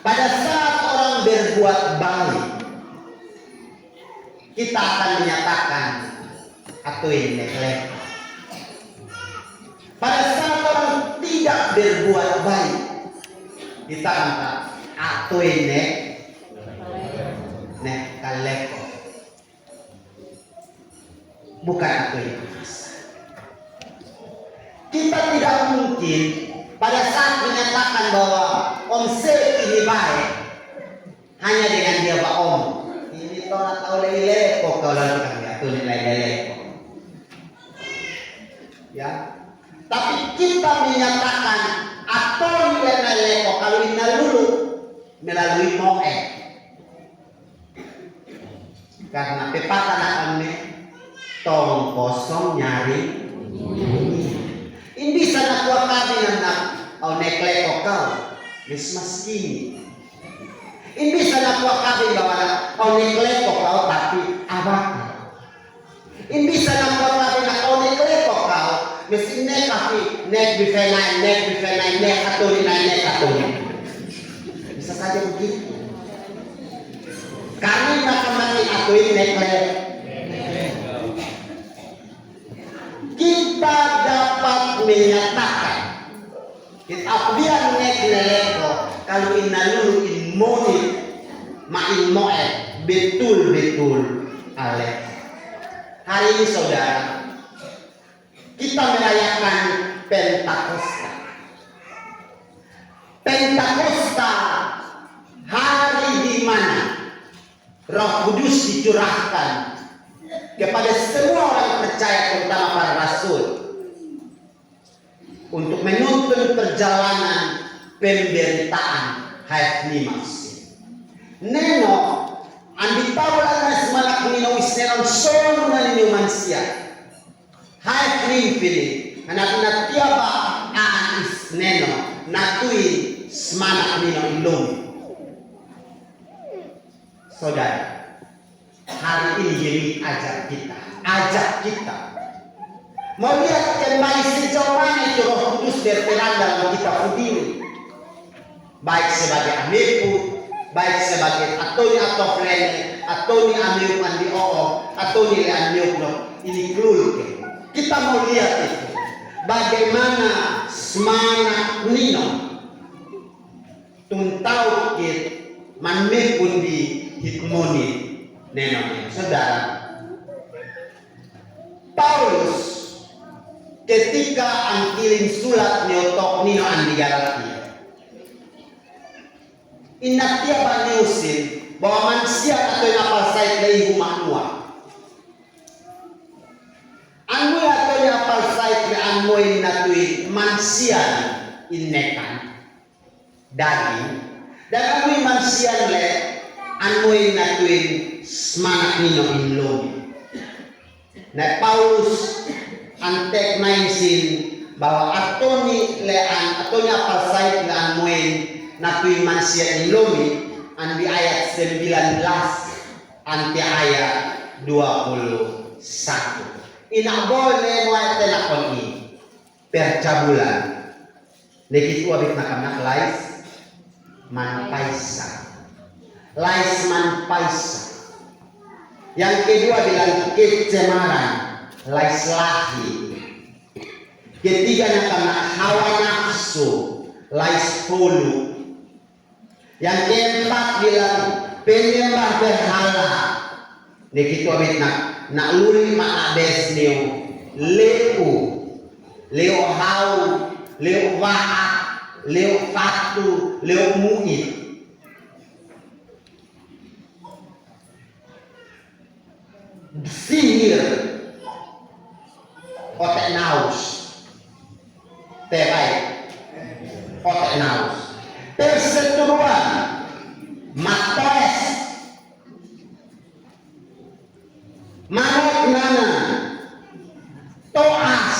Pada saat orang berbuat baik, kita akan menyatakan atau ini lek. Pada saat orang tidak berbuat baik, kita akan atau ini nek kaleko. Bukan atau ini. Kita tidak mungkin pada saat menyatakan bahwa Om Sel ini baik hanya dengan dia Pak Om. Ini tolak tahu leko kalau lakukan ya tuh nilai leko. Ya. Tapi kita menyatakan atau nilai leko kalau ini dulu melalui moe. Karena pepatah kami tong kosong nyari. Ini bisa nak kuat kami nak au nekle kau miskin. Ini bisa nak kuat kami bahwa au nekle kau tapi abak. Ini bisa nak kuat kami nak au nekle kau mesin nek tapi nek bifenai nek atau nek atau. Bisa saja begitu. Kami nak mati atau ini nekle. Kita dapat menyatakan kita biar nek kalau inalulu inmoni main moe betul ale. Hari ini saudara kita merayakan Pentakosta. Pentakosta hari di mana Roh Kudus dicurahkan kepada semua orang percaya terutama para rasul untuk menuntun perjalanan pemberitaan hayat nimas. Neno andi tawala nas malak nino isneron solo na ninyo mansia. Hayat nimpili anak tiaba anis neno natui smanak nino ilong. Saudara, hari ini jadi ajak kita melihat kembali sejauh mana itu Roh Kudus berperan dalam kita sendiri, baik sebagai amipu, baik sebagai atoni atau frene, atoni amiu andi oo, atoni amiu ini keluar. Kita mau lihat itu bagaimana semangat Nino tuntau kit manmepun di hikmoni. Neno, saudara, Paulus ketika angkiling sulat neotok nino andi Galatia, inatia baniusin bahwa manusia atau yang apal sait dari humanua, anu atau yang apal sait dari anmoin natui manusia inekan daging dan anu manusia le anmoin natui semangat nino inlomi. Nah Paulus antek naisin bahwa atoni lean atoni apa sait lean moen natui manusia inlomi andi ayat 19 anti ayat 21. Ina boleh muat telakon ini percabulan. Nekitu abis nak lais manpaisa. Lais manpaisa. Yang kedua bilang kecemaran, lais lahi. Ketiga karena hawa nafsu, lais polu. Yang keempat bilang penyembah berhala. Nekitu abit nak luri mak besneu, leu hau, leu waha, leu fatu, leu muit. Sihir otak naus terai otak naus perseteruan mates manok nana toas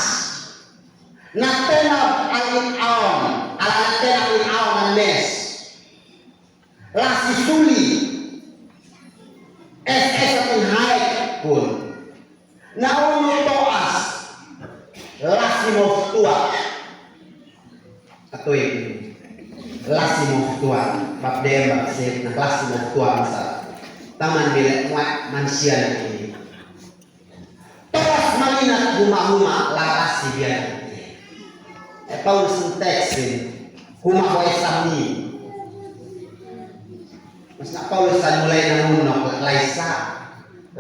natena angin awan ala natena angin awan mes lasi suli SS pun Kapdem sih na kelas mo tua masa taman bilik muat manusia ini. Terus malinat huma-huma laras si biar. Paulus teksin huma ko esami. Mas na Paulus mulai nangunok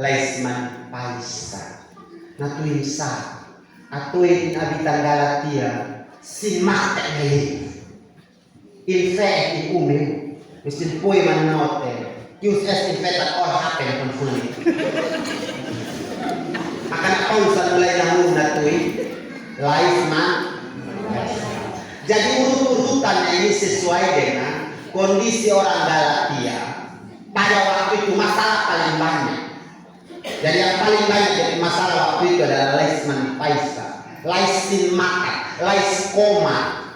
laisman paisa. Natuin sa atuin abitan Galatia si mate ngayon. In fact, in umil, Mr. Poy man note, use as in fact that all happened on fully. Akan Paulus mulai nangunok natuin laisman. Jadi urut-urutan ini sesuai dengan kondisi orang Galatia. Pada waktu itu masalah paling banyak. Jadi yang paling banyak dari masalah waktu itu adalah laisman paisa, laisin maka, lais koma.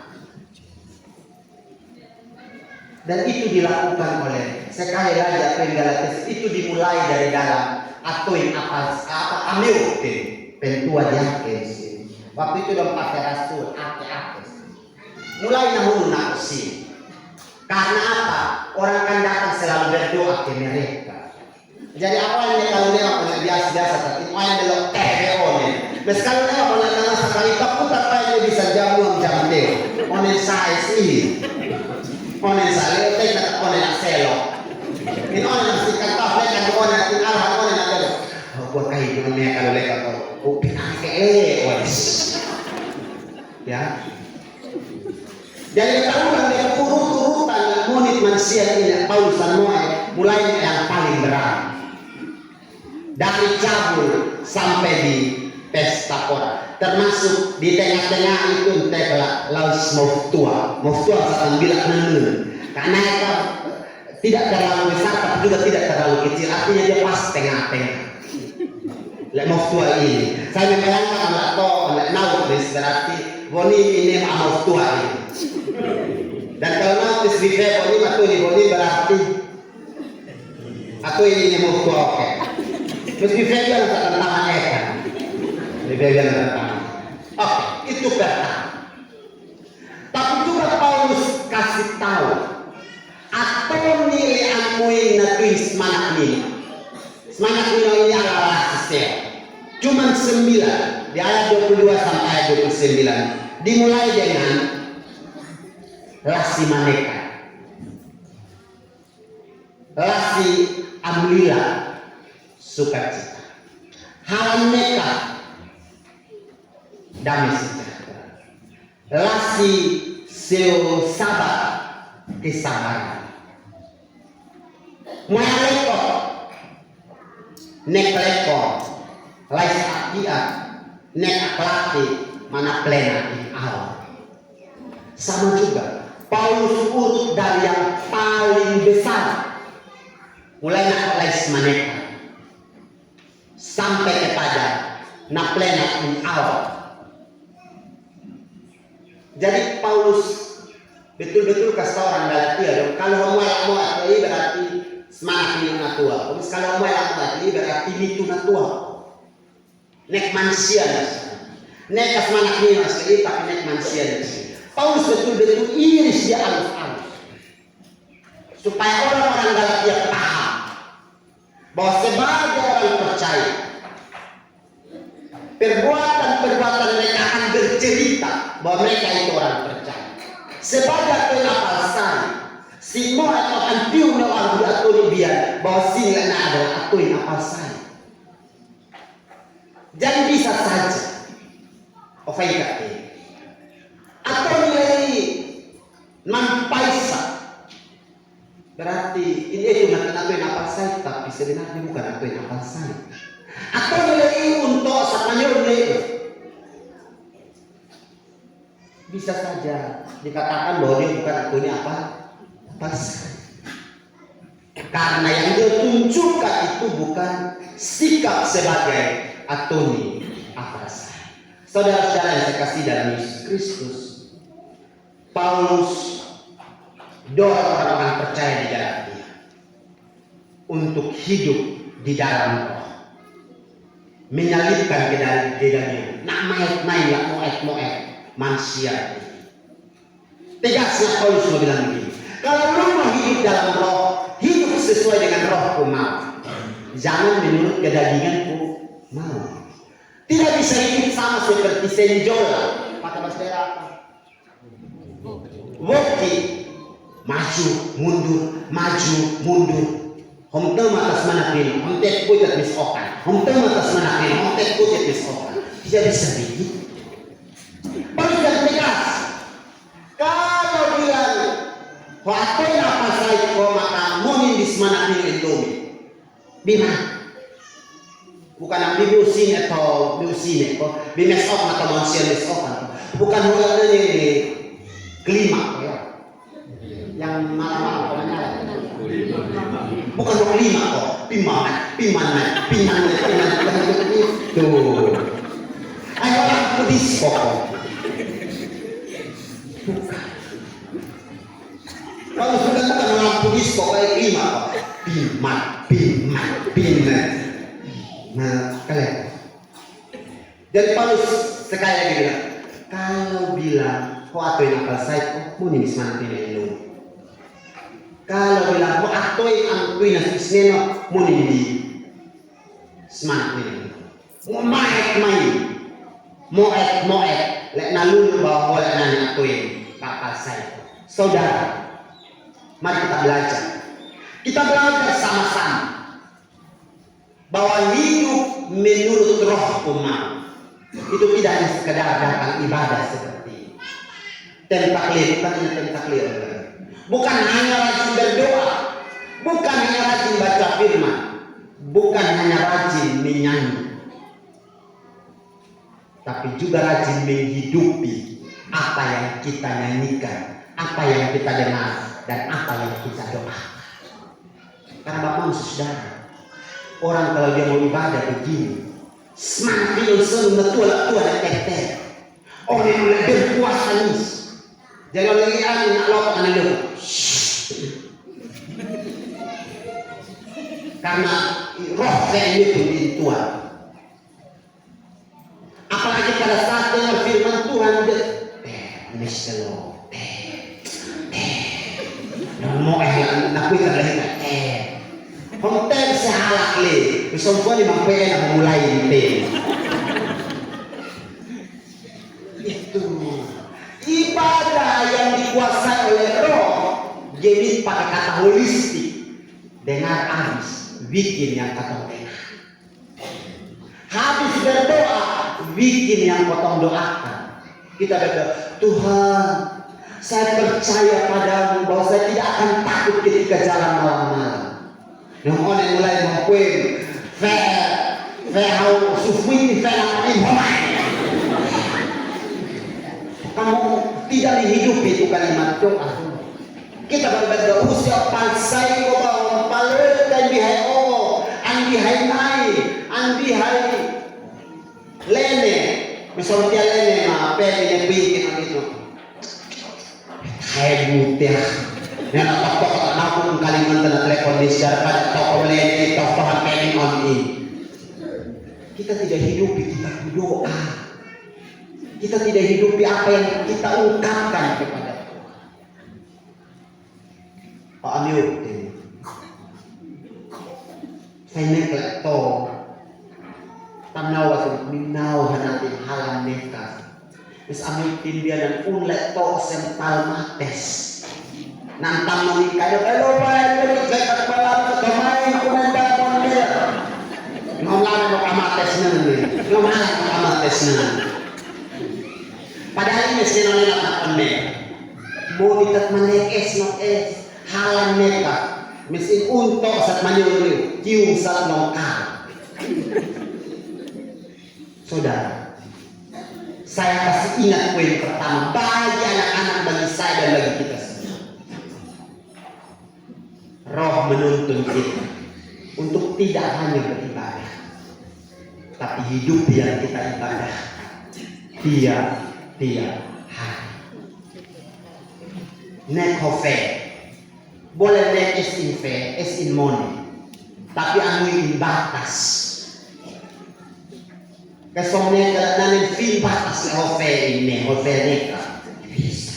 Dan itu dilakukan oleh sekali lagi apa yang Galatia itu dimulai dari dalam atuin apa ameuke pentua diakes. Waktu itu udah pakai rasul ake-ake. Mulai nahulu nakusi. Karena apa? Orang kan datang selalu berdoa ke mereka. Jadi awalnya kalau dia punya biasa-biasa, tapi awalnya belok TVO nih. Mas kalau dia punya nama sekali kaputar dia bisa jamuan jam deh. Onen saya sih. Onen saya letek nak onen selo. Ini onen masih kata lekan onen arah onen ada. Oh buat kayak gimana ya kalau lekan kau? Oh pinake wes. Ya. Jadi tahu dia urut-urutan monit manusia ini Paulus mulai yang paling berat. Dari cabul sampai di pesta kora, termasuk di tengah-tengah itu laus muftua sedang bilang nenu, karena itu tidak terlalu besar tapi juga tidak terlalu kecil, artinya dia pas tengah-tengah. Lek muftua ini, saya membayangkan lek nautis berarti boni ini muftua ini. Dan kalau nautis di boni berarti atau ini muftua oke. Terus dipegang tantangannya kan, dipegang tantangan. Oke, itu kata. Tapi juga Paulus kasih tahu, atau nilai amuin natuin semangat ini adalah sesel. Cuman 9 di ayat 22 sampai ayat 29 dimulai dengan lasi maneka, lasi amlila. Sukacita, halam mereka damai sejahtera, lasi seo sabar kesabaran, mualeko nek leko, lais akia nek aklati mana plena di awal. Sama juga Paulus urut dari yang paling besar, mulai nak lais maneka sampai kepada naplena in awal. Jadi Paulus betul-betul kasih orang Galatia dong. Kalau mau ini berarti semangat ini natua. Terus kalau mau ini berarti itu natua. Nek manusia nek semangat ini masih tapi nek manusia. Paulus betul-betul iris dia alus-alus supaya orang-orang Galatia paham bahwa sebagai orang percaya perbuatan mereka akan bercerita bahwa mereka itu orang percaya. Sebagai penapalsan semua itu akan tiung orang diatur biar bahwa sini ada atuin apalsan. Jadi bisa saja ofaika atau nilai mampaisa berarti ini itu atuin apalsan tapi sebenarnya bukan atuin apalsan. Atau nilai untuk Spanyol bisa saja dikatakan bahwa dia bukan atunya apa karena yang dia tunjukkan itu bukan sikap sebagai atuni apa. Saudara-saudara yang saya kasih dalam Yesus Kristus, Paulus dorong orang-orang percaya di Galatia untuk hidup di dalam Roh, menyalibkan ke dalam dedanya, nak main manusia. Tegasnya Paulus bilang begini, Kalau lu mau hidup dalam roh, hidup sesuai dengan rohku mau. Jangan menurut kedaginganku mau. Tidak bisa hidup sama seperti senjola. Kata Mas Dera apa? Woki, maju, mundur, maju, mundur. Homtem atas mana pin, homtek pucat misokan. Homtem atas mana pin, homtek pucat misokan. Tidak bisa begitu. Perlu yang tegas. Kalau bilang, waktu apa saya kau maka munin di mana pin itu, bima. Bukan ambil biusin atau biusin, kok bimesok atau manusia mesokan. Bukan hal ini kelima, ya. Yang malam-malam namanya. Bukan 25 kok, piman itu. Ayo aku disco. Kalau sudah bukan lampu disco kayak 5 kok. Piman. Nah, kalian. Jadi Paulus sekali lagi bilang, kalau bilang kau atuin akal saya, kau mau nih semangat ini. Kalau bilang kau atuin angkuin asisneno, mau nih semangat ini. Mau moek, lek nalulu bawa boleh nani atuin akal saya. Saudara, mari kita belajar. Kita belajar sama-sama bahwa hidup menurut roh umat itu tidak hanya sekedar datang ibadah seperti tentaklir, bukan hanya rajin berdoa, bukan hanya rajin baca firman, bukan hanya rajin menyanyi, tapi juga rajin menghidupi apa yang kita nyanyikan, apa yang kita dengar, dan apa yang kita doakan. Karena Bapak saudara, orang kalau dia mau ibadah begini, semangat dia selalu tua dan teh. Orang yang berpuasa nih, jangan lagi nak lopok anak lu. Karena roh saya itu di Tuhan. Apalagi pada saat dengar firman Tuhan, Mister mau nak kita lagi konten sehalak le, semua ni mampai nak mulai le. Itu ibadah yang dikuasai oleh roh, jadi pakai kata holistik, dengar habis, bikin yang kata dengar. Habis berdoa, bikin yang potong doakan. Kita berdoa, Tuhan, saya percaya padamu bahwa saya tidak akan takut ketika jalan malam-malam. Yang orang mulai mengkuim, hau sufwiti namanya homai. Kamu tidak dihidupi itu kalimat doa. Kita berdoa usia pansai ko ba paler dan bihai o, andi hai nai, andi hai lene. Misalnya dia lene ma pele bikin gitu. Hai butia. Yang apa aku Kalimantan telepon di syarikat toko lele toko pakai on ini. Kita tidak hidupi, kita berdoa. Kita tidak hidupi apa yang kita ungkapkan kepada Tuhan. Pak Amir, saya neklek to, tanawa sa minaw hanatin halang nekas. Is Amir tindian dan unlek to sempal mates. Nantang mami kayo bayar lekat malam kemarin kumenda kondir ngomong mo amates na padahal ini sinonila na kami monitat manekes no halan neka misin untok sa manyuri kiung sa nongka. Saudara, saya kasih ingat poin pertama bagi anak-anak, bagi saya dan bagi kita semua. Roh menuntun kita untuk tidak hanya beribadah, tapi hidup yang kita ibadah tiap hari. Nek hofe, boleh nek es in fe, es in money, tapi anu in batas. Kesomnya nanin fin batas hofe ini, hofe neka bisa.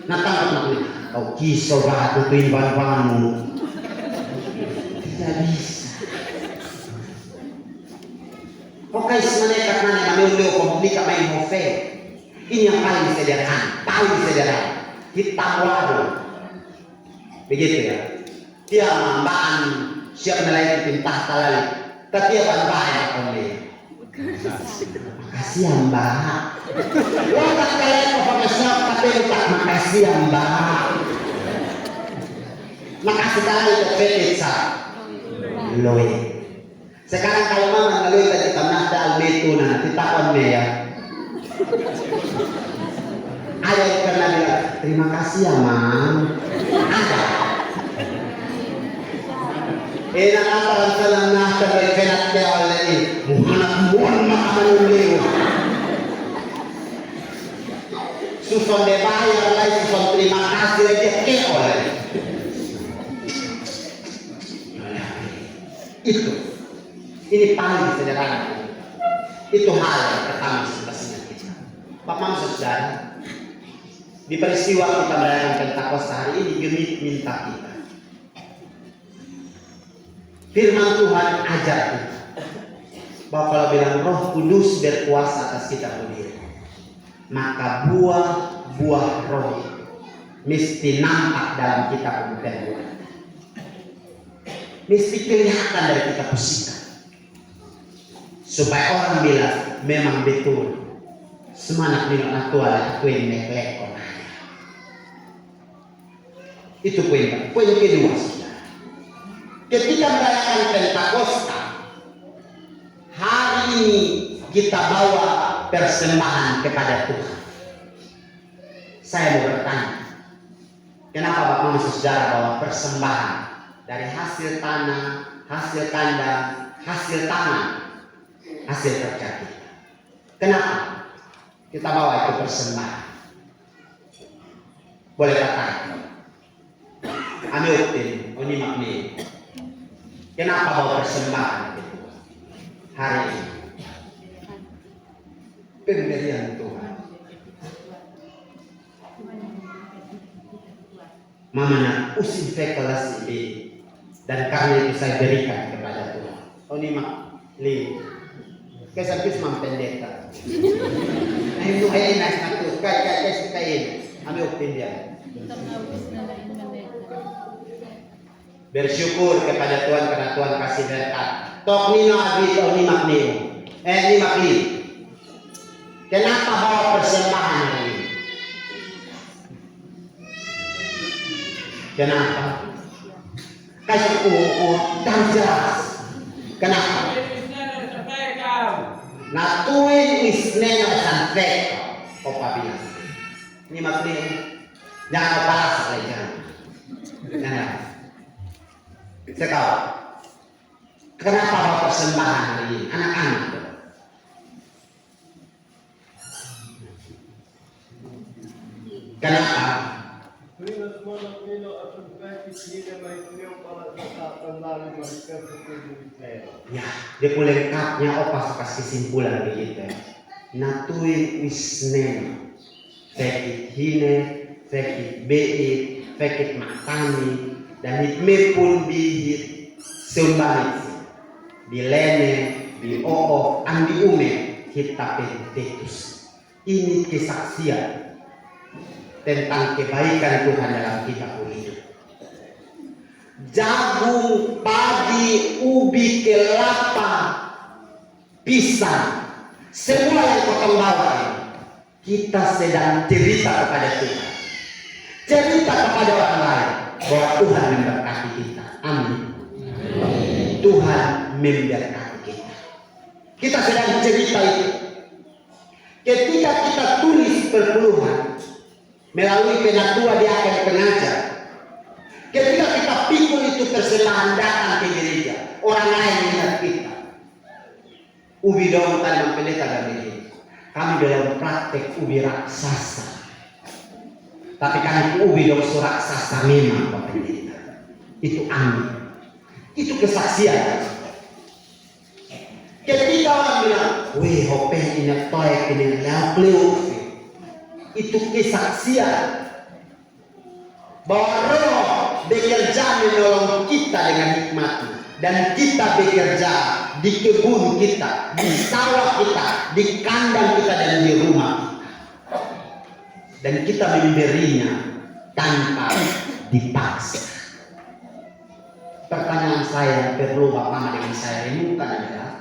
Natang kau kisau batu tuin ban-banmu. Tidak bisa. Pokoknya semenekat mana menurut komplika main hofe. Ini yang paling sederhana, hitam waduh. Begitu ya. Dia mambaan siap nelayan pintah talali. Tapi dia ban-ban oleh. Makasih ya Mbak. Wakat kalian kepada siapa tapi tak makasih ya Mbak. Makasih kalian ke pizza. Loe. Sekarang kalau mama ngeluh tadi tamnah almetu na titakon ya. Ada yang pernah bilang terima kasih ya Mam. Ada. Nakataran sa lang na sabay penat kaya oleh ini. Muhanak makamanulio. Susun de bayar lagi, susun terima kasih aja kaya oleh. Itu. Ini paling sederhana. Itu hal yang pertama sebenarnya kita. Bapak saudara, di peristiwa kita merayakan Pentakosta hari ini Gemit minta kita. Firman Tuhan ajar kita bahwa kalau bilang Roh Kudus berkuasa atas kita sendiri, maka buah-buah roh mesti nampak dalam kita perbuatan. Mesti kelihatan dari kita bersikap. Supaya orang bilang memang betul semangat minum atual aku yang neklek. Itu poin kedua. Ketika merayakan Pentakosta, hari ini kita bawa persembahan kepada Tuhan. Saya mau bertanya, kenapa Bapak Saudara bawa persembahan dari hasil tanah, hasil kandang, hasil tangan, hasil kerja kita? Kenapa kita bawa itu persembahan? Boleh katakan, ambil tim, onyimak nih. Kenapa bawa persembahan itu hari ini? Pemberian Tuhan. Mamanya usin kelas ini dan karena itu saya berikan kepada Tuhan. Oh ini mak li, kesempis mampendeta. Ayo enak nak kayak kain, ambil pinjam. Bersyukur kepada Tuhan karena Tuhan kasih berkat. Tok nino abis oh ni makni. Ni makni. Kenapa bawa persembahan hari ini? Kenapa? Kasih dan jelas. Kenapa? Natuin isnena sanfek. Opa bilang. Ni makni. Jangan balas saja. Jangan. Sekarang, kenapa bawa persembahan hari ini? Anak-anak. Kenapa? Ya, dia boleh lengkapnya opas kesimpulan begitu. Natuin wisnen, fekit hine, fekit beit, fekit matani. Dan hitme pun bihit sembahit bilene bi oo andi ume kita pentetus. Ini kesaksian tentang kebaikan Tuhan dalam kita hidup. Jagung, padi, ubi, kelapa, pisang, semua yang potong bawah kita sedang cerita kepada Tuhan, cerita kepada orang lain bahwa Tuhan memberkati kita. Amin. Tuhan memberkati kita. Kita sedang cerita itu. Ketika kita tulis perpuluhan melalui penatua di akan pengajar, ketika kita pikul itu persembahan datang ke gereja, orang lain melihat kita. Ubi daun tadi mempelita dari ini. Kami dalam praktek ubi raksasa. Tapi kami ubi daun suraksasa memang Bapak Pendeta. Itu amin. Itu kesaksian. Ketika orang bilang, wih hopeh ini toek ini lapleu. Itu kesaksian. bahwa Roh bekerja menolong kita dengan hikmat-Nya, dan kita bekerja di kebun kita, di sawah kita, di kandang kita, dan di rumah kita. Dan kita memberinya tanpa dipaksa. Pertanyaan saya yang perlu Bapak dengan saya renungkan adalah,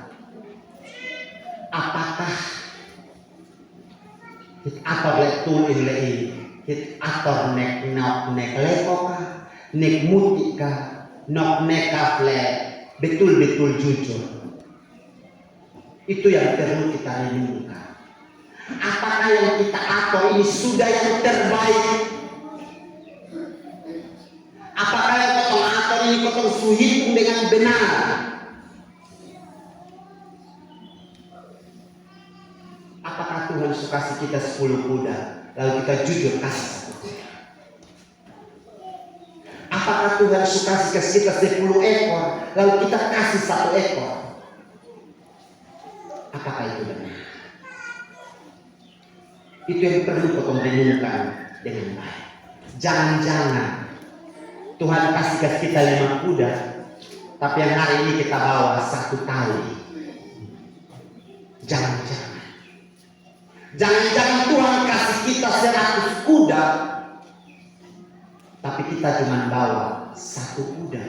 apakah hit ator letul ilai, hit ator nek nok nek lekoka, nek mutika, nok neka fle, betul-betul jujur. Itu yang perlu kita renungkan. Apakah yang kita atur ini sudah yang terbaik? Apakah yang kotong atur ini kotong suhitung dengan benar? Apakah Tuhan suka kasih kita 10 kuda, lalu kita jujur kasih 1 kuda? Apakah Tuhan suka kasih kita 10 ekor, lalu kita kasih 1 ekor? Apakah itu benar? Itu yang perlu kotong renungkan dengan baik. Jangan-jangan Tuhan kasih kita 5 kuda, tapi yang hari ini kita bawa 1 tali. Jangan-jangan. Jangan-jangan Tuhan kasih kita 100 kuda, tapi kita cuma bawa 1 kuda.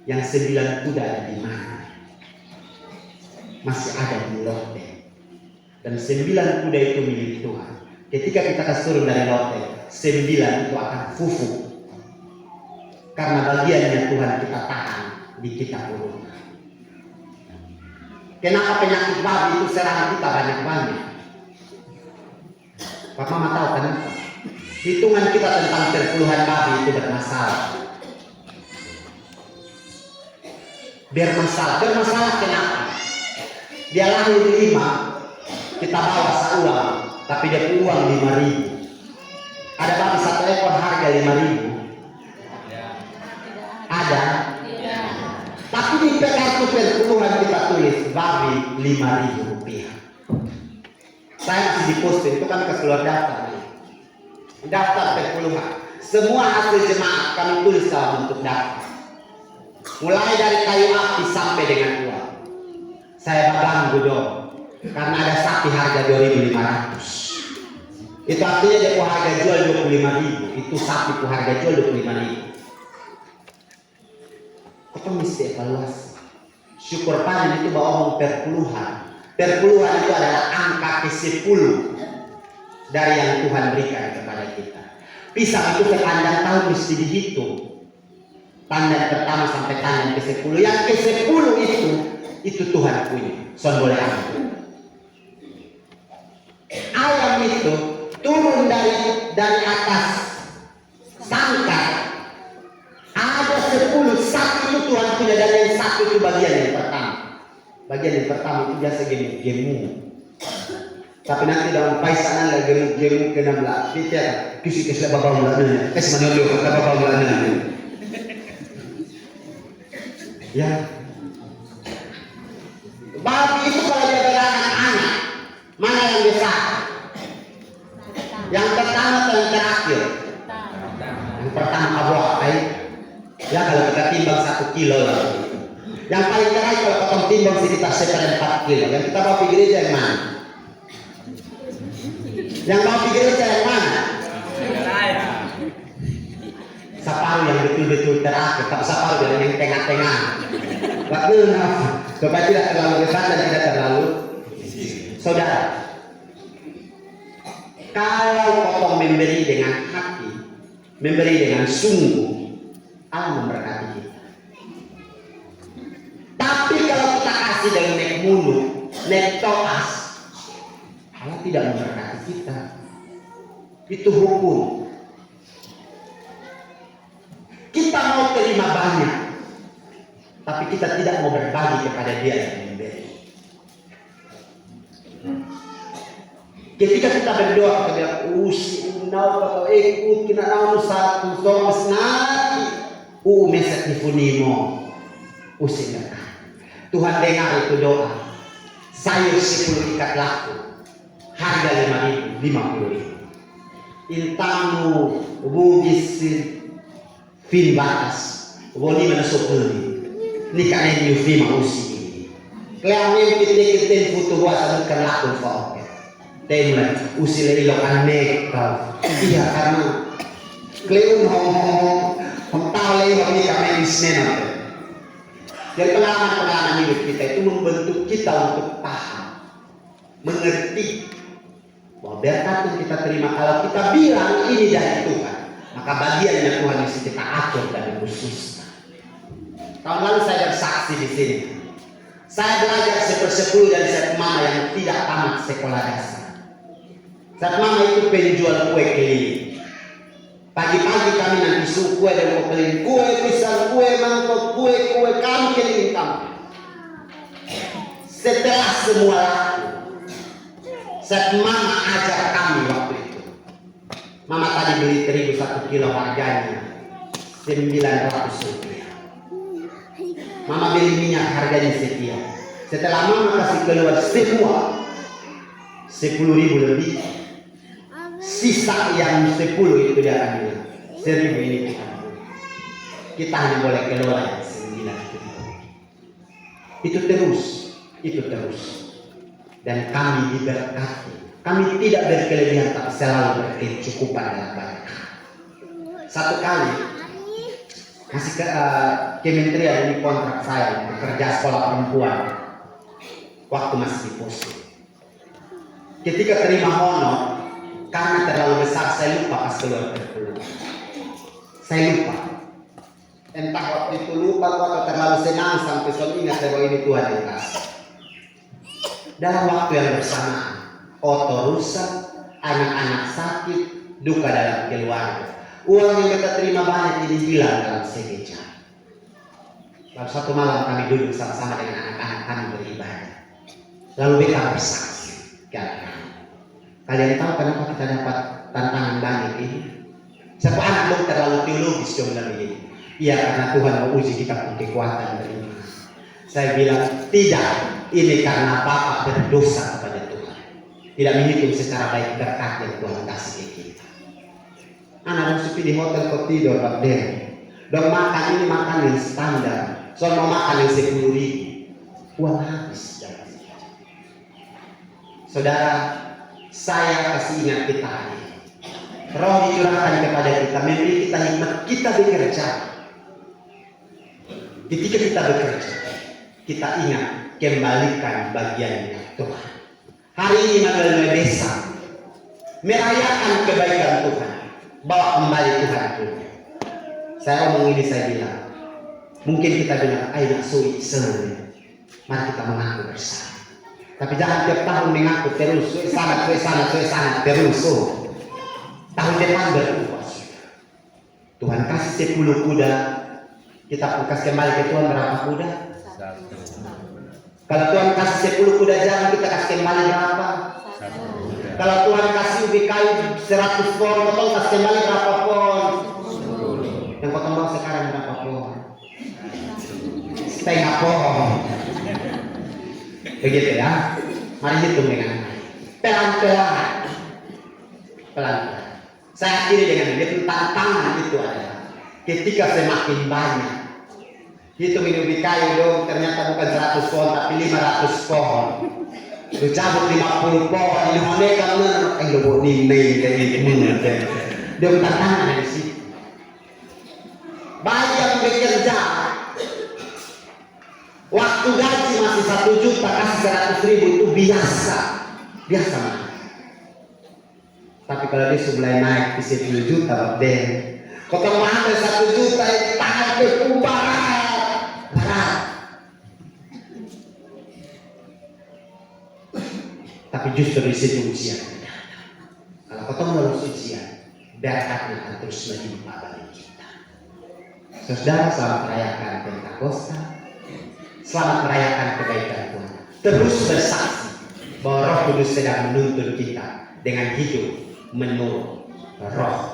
Yang 9 kuda ada di mana? Masih ada di lote. Dan 9 kuda itu milik Tuhan. Ketika kita turun dari lote, 9 itu akan fufuk. Karena bagiannya Tuhan kita tahan di kita urut. Kenapa penyakit babi itu serang kita banyak-banyak? Bapak Mama tahu kan? Hitungan kita tentang perpuluhan babi itu bermasalah. Bermasalah kenapa? Dia lahir 5, kita bawa seuang, tapi dia uang 5.000. Ada babi 1 ekor harga 5.000. Ada. Tapi di kartu perpuluhan kita tulis babi 5.000 rupiah. Saya masih di posting, itu kan keluar daftar. Daftar perpuluhan. Semua hasil jemaat kami tulis dalam bentuk daftar. Mulai dari kayu api sampai dengan uang. Saya bangga dong, karena ada sapi harga 2.500. Itu artinya dia harga jual 25.000. Itu sapi harga jual 25.000. Kita mesti evaluasi. Syukur panen itu bawa perpuluhan. Perpuluhan itu adalah angka ke-10 dari yang Tuhan berikan kepada kita. Pisang itu ke tandang tahun mesti dihitung. Tandang pertama sampai tandang ke-10. Yang ke-10 itu Tuhan punya. Son boleh ambil. Ayam itu turun dari atas sangkar. Ada 10, 1 itu Tuhan punya, dan yang 1 itu bagian yang pertama. Bagian yang pertama itu biasa gemu. Tapi nanti dalam paisanan lagi gemu kena belah. Kita kisi bapak mulanya. Menolak bapak mulanya. Ya. Babi itu kalau dia beranak-anak, mana yang besar? Yang pertama atau yang terakhir? Yang pertama apa? Ya kalau kita timbang 1 kilo lah. Yang paling terakhir kalau kita timbang sekitar 4 kilo. Yang kita bawa pergi gereja yang mana? Yang bawa pergi gereja yang mana? Separuh yang betul-betul terakhir. Tapi separuh yang tengah-tengah. Bagaimana? Supaya tidak terlalu besar dan tidak terlalu. Saudara, kalau potong memberi dengan hati, memberi dengan sungguh, Allah memberkati kita. Tapi kalau kita kasih dengan nek mulut, nek toas, Allah tidak memberkati kita. Itu hukum. Kita mau terima banyak, tapi kita tidak mau berbagi kepada dia yang memberi. Ketika kita berdoa, kita bilang, unau atau ikut kina nau satu somas nati, meset difunimo, usinga. Tuhan dengar itu doa. Sayur 10 ikat laku, harga 5.000, 50.000. Intamu bugis film batas, boni mana sopuli, ni kane ni film usi. Kalau kita foto gua sabutkan laku kau, temulah usi lagi lokan kau. Iya karena kalau tahu lagi kami kami isnen. Jadi pengalaman hidup kita itu membentuk kita untuk paham, mengerti bahwa berkat yang kita terima kalau kita bilang ini dari Tuhan, maka bagiannya Tuhan yang kita atur dan khususkan. Tahun lalu saya bersaksi di sini. Saya belajar sepersepuluh dari Set Mama yang tidak tamat sekolah dasar. Set Mama itu penjual kue keliling. Pagi-pagi kami nanti suku kue dan mau keliling kue, pisang, kue, mangkok, kue kami keliling kampung. Setelah semua laku, Set Mama ajak kami waktu itu. Mama tadi beli terigu 1 kilo harganya 900 rupiah. Mama beli minyak harganya sekian. Setelah Mama kasih keluar semua 10.000 lebih, sisa yang 10 itu dia akan bilang 1.000 ini kita hanya boleh keluar yang 9 itu terus dan kami diberkati. Kami tidak berkelebihan tapi selalu berkecukupan dalam berkat. Satu kali masih kementerian ini kontrak saya untuk kerja sekolah perempuan waktu masih di Poso. Ketika terima honor karena terlalu besar saya lupa pas keluar berkeluar. Saya lupa. Entah waktu itu lupa atau terlalu senang sampai suami ingat bahwa ini Tuhan yang kasih. Dalam waktu yang bersamaan, oto rusak, anak-anak sakit, duka dalam keluarga. Uang yang kita terima banyak ini hilang dalam sekejap. Lalu satu malam kami duduk sama-sama dengan anak-anak kami beribadah. Lalu kita bersaksi. Kalian tahu kenapa kita dapat tantangan banyak ini? Siapa anak belum terlalu teologis dong dalam ini? Iya karena Tuhan mau uji kita punya kekuatan beriman. Saya bilang tidak. Ini karena Bapak berdosa kepada Tuhan. Tidak menghitung secara baik berkat yang Tuhan kasih ke kita. Anak sepi di hotel kok tidur Pak Den. Dong makan ini makan yang standar. Soal mau makan yang 10.000. Uang habis. Saudara, saya kasih ingat kita ini. Roh dicurahkan kepada kita, memberi kita hikmat, kita bekerja. Ketika kita bekerja, kita ingat kembalikan bagiannya Tuhan. Hari ini adalah desa merayakan kebaikan Tuhan, bawa kembali Tuhan Tuhan. Saya omong ini saya bilang, mungkin kita bilang, ayo sulit senang, mari kita mengaku bersama. Tapi jangan tiap tahun mengaku terus, suwe sana terus. Tahun depan berubah. Tuhan kasih 10 kuda, kita kasih kembali ke Tuhan berapa kuda? 1. Kalau Tuhan kasih 10 kuda jangan kita kasih kembali berapa? 1. Kalau Tuhan kasih ubi kayu 100 pohon, potong kasih kembali berapa pohon? 10. Yang potong bawah sekarang berapa pohon? Setengah pohon. Begitu ya. Mari hitung dengan pelan-pelan. Saya akhiri dengan ini, tantangan itu adalah ketika semakin banyak. Hitung ini ubi kayu dong, ternyata bukan 100 pohon tapi 500 pohon. Lu cabut 50 pohon, ini moneka bener. Lu nini dia tantangan dari situ. Bayi yang bekerja, waktu gaji masih 1 juta kasih 100.000 itu biasa. Tapi kalau dia mulai naik di 10 juta Bapak kotong mahal 1 juta tahan ke barat. Tapi justru di situ ujian. Kalau kotong lulus ujian, berkatnya akan terus melimpah bagi kita. Saudara, selamat merayakan Pentakosta. Selamat merayakan kebaikan Tuhan. Terus bersaksi bahwa Roh Kudus sedang menuntun kita dengan hidup menurut Roh